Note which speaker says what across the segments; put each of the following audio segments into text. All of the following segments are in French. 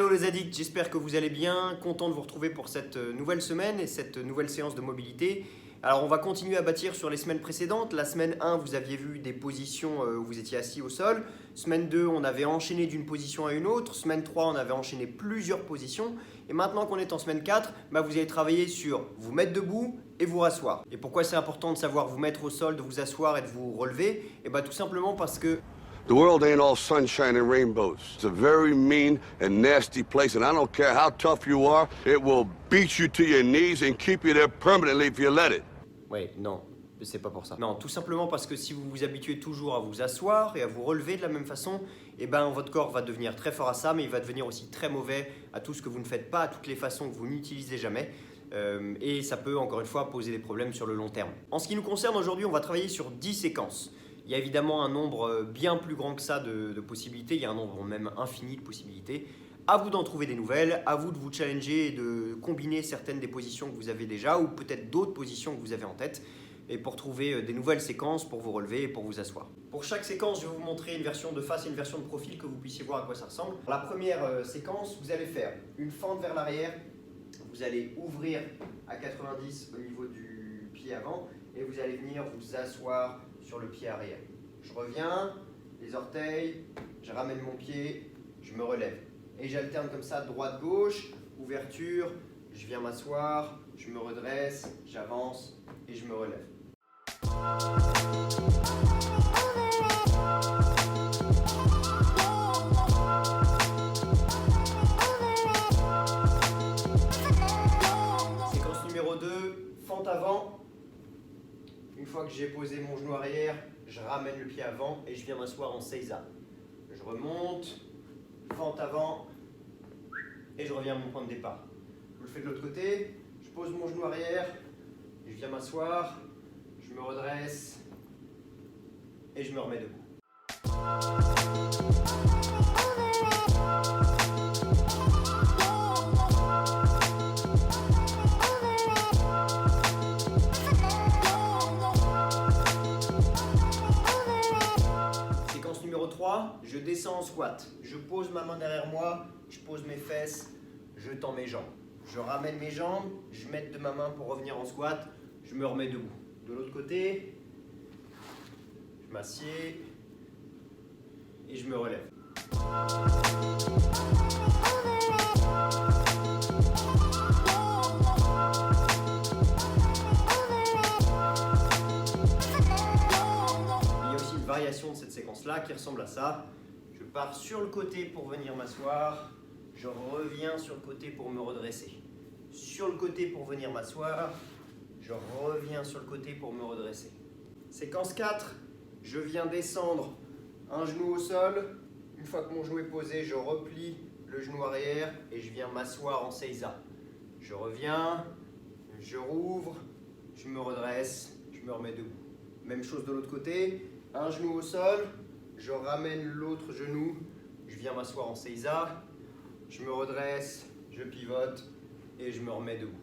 Speaker 1: Hello les addicts, j'espère que vous allez bien, content de vous retrouver pour cette nouvelle semaine et cette nouvelle séance de mobilité. Alors on va continuer à bâtir sur les semaines précédentes. La semaine 1, vous aviez vu des positions où vous étiez assis au sol. Semaine 2, on avait enchaîné d'une position à une autre. Semaine 3, on avait enchaîné plusieurs positions. Et maintenant qu'on est en semaine 4, vous allez travailler sur vous mettre debout et vous rasseoir. Et pourquoi c'est important de savoir vous mettre au sol, de vous asseoir et de vous relever? Tout simplement parce que
Speaker 2: The world ain't all sunshine and rainbows. It's a very mean and nasty place, and I don't care how tough you are, it will beat you to your knees and keep you there permanently if you let it.
Speaker 1: Ouais, non, c'est pas pour ça. Non, tout simplement parce que si vous vous habituez toujours à vous asseoir et à vous relever de la même façon, votre corps va devenir très fort à ça, mais il va devenir aussi très mauvais à tout ce que vous ne faites pas, à toutes les façons que vous n'utilisez jamais. Et ça peut, encore une fois, poser des problèmes sur le long terme. En ce qui nous concerne aujourd'hui, on va travailler sur 10 séquences. Il y a évidemment un nombre bien plus grand que ça de possibilités, il y a un nombre même infini de possibilités. À vous d'en trouver des nouvelles, à vous de vous challenger et de combiner certaines des positions que vous avez déjà ou peut-être d'autres positions que vous avez en tête et pour trouver des nouvelles séquences pour vous relever et pour vous asseoir. Pour chaque séquence, je vais vous montrer une version de face et une version de profil que vous puissiez voir à quoi ça ressemble. La première séquence, vous allez faire une fente vers l'arrière, vous allez ouvrir à 90 au niveau du pied avant et vous allez venir vous asseoir sur le pied arrière. Je reviens, les orteils, je ramène mon pied, je me relève. Et j'alterne comme ça, droite-gauche, ouverture, je viens m'asseoir, je me redresse, j'avance et je me relève. Séquence numéro 2, fente avant. Une fois que j'ai posé mon genou arrière, je ramène le pied avant et je viens m'asseoir en seiza. Je remonte, fente avant et je reviens à mon point de départ. Je le fais de l'autre côté, je pose mon genou arrière, je viens m'asseoir, je me redresse et je me remets debout. Séquence numéro 3, je descends en squat. Je pose ma main derrière moi, je pose mes fesses, je tends mes jambes. Je ramène mes jambes, je m'aide de ma main pour revenir en squat, je me remets debout. De l'autre côté, je m'assieds et je me relève. Variation de cette séquence-là qui ressemble à ça. Je pars sur le côté pour venir m'asseoir, je reviens sur le côté pour me redresser. Sur le côté pour venir m'asseoir, je reviens sur le côté pour me redresser. Séquence 4, je viens descendre un genou au sol. Une fois que mon genou est posé, je replie le genou arrière et je viens m'asseoir en seiza. Je reviens, je rouvre, je me redresse, je me remets debout. Même chose de l'autre côté. Un genou au sol, je ramène l'autre genou, je viens m'asseoir en seiza, je me redresse, je pivote et je me remets debout.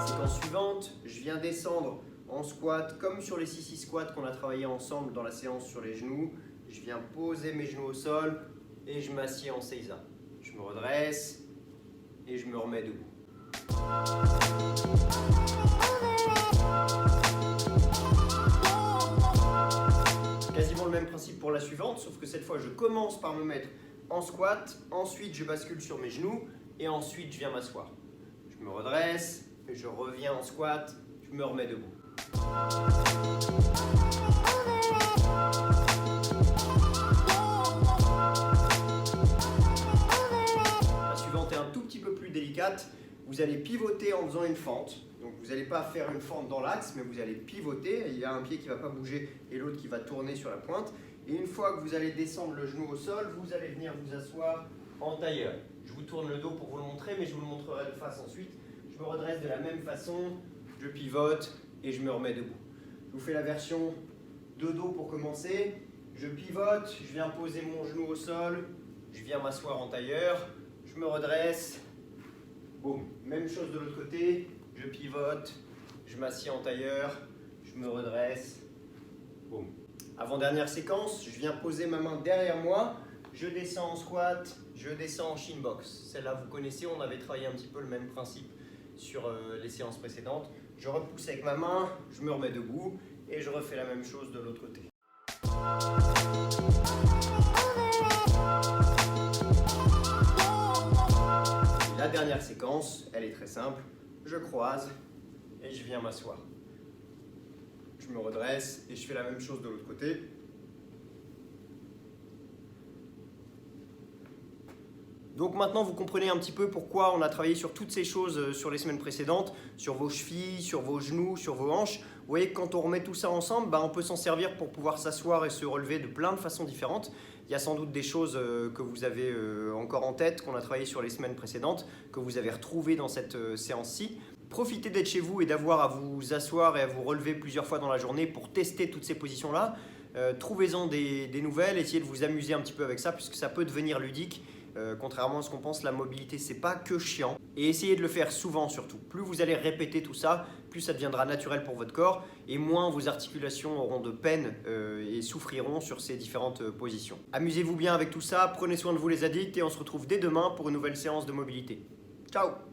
Speaker 1: Séquence suivante, je viens descendre en squat, comme sur les 6-6 squats qu'on a travaillé ensemble dans la séance sur les genoux. Je viens poser mes genoux au sol et je m'assieds en seiza. Je me redresse et je me remets debout. Quasiment le même principe pour la suivante, sauf que cette fois je commence par me mettre en squat, ensuite je bascule sur mes genoux et ensuite je viens m'asseoir. Je me redresse, je reviens en squat, je me remets debout. La suivante est un tout petit peu plus délicate. Vous allez pivoter en faisant une fente. Donc vous n'allez pas faire une fente dans l'axe, mais vous allez pivoter. Il y a un pied qui ne va pas bouger et l'autre qui va tourner sur la pointe. Et une fois que vous allez descendre le genou au sol, vous allez venir vous asseoir en tailleur. Je vous tourne le dos pour vous le montrer, mais je vous le montrerai de face ensuite. Je me redresse de la même façon, je pivote et je me remets debout. Je vous fais la version de dos pour commencer. Je pivote, je viens poser mon genou au sol, je viens m'asseoir en tailleur, je je me redresse, boum. Même chose de l'autre côté, je pivote, je m'assieds en tailleur, je me redresse, boum. Avant-dernière séquence, je viens poser ma main derrière moi, je descends en squat, je descends en shin box. Celle-là, vous connaissez, on avait travaillé un petit peu le même principe sur les séances précédentes. Je repousse avec ma main, je me remets debout et je refais la même chose de l'autre côté. La dernière séquence, elle est très simple. Je croise et je viens m'asseoir. Je me redresse et je fais la même chose de l'autre côté. Donc maintenant, vous comprenez un petit peu pourquoi on a travaillé sur toutes ces choses sur les semaines précédentes, sur vos chevilles, sur vos genoux, sur vos hanches. Vous voyez que quand on remet tout ça ensemble, on peut s'en servir pour pouvoir s'asseoir et se relever de plein de façons différentes. Il y a sans doute des choses que vous avez encore en tête, qu'on a travaillé sur les semaines précédentes, que vous avez retrouvées dans cette séance-ci. Profitez d'être chez vous et d'avoir à vous asseoir et à vous relever plusieurs fois dans la journée pour tester toutes ces positions-là. Trouvez-en des nouvelles, essayez de vous amuser un petit peu avec ça, puisque ça peut devenir ludique. Contrairement à ce qu'on pense, la mobilité, c'est pas que chiant. Et essayez de le faire souvent surtout. Plus vous allez répéter tout ça, plus ça deviendra naturel pour votre corps et moins vos articulations auront de peine et souffriront sur ces différentes positions. Amusez-vous bien avec tout ça, prenez soin de vous les addicts et on se retrouve dès demain pour une nouvelle séance de mobilité. Ciao!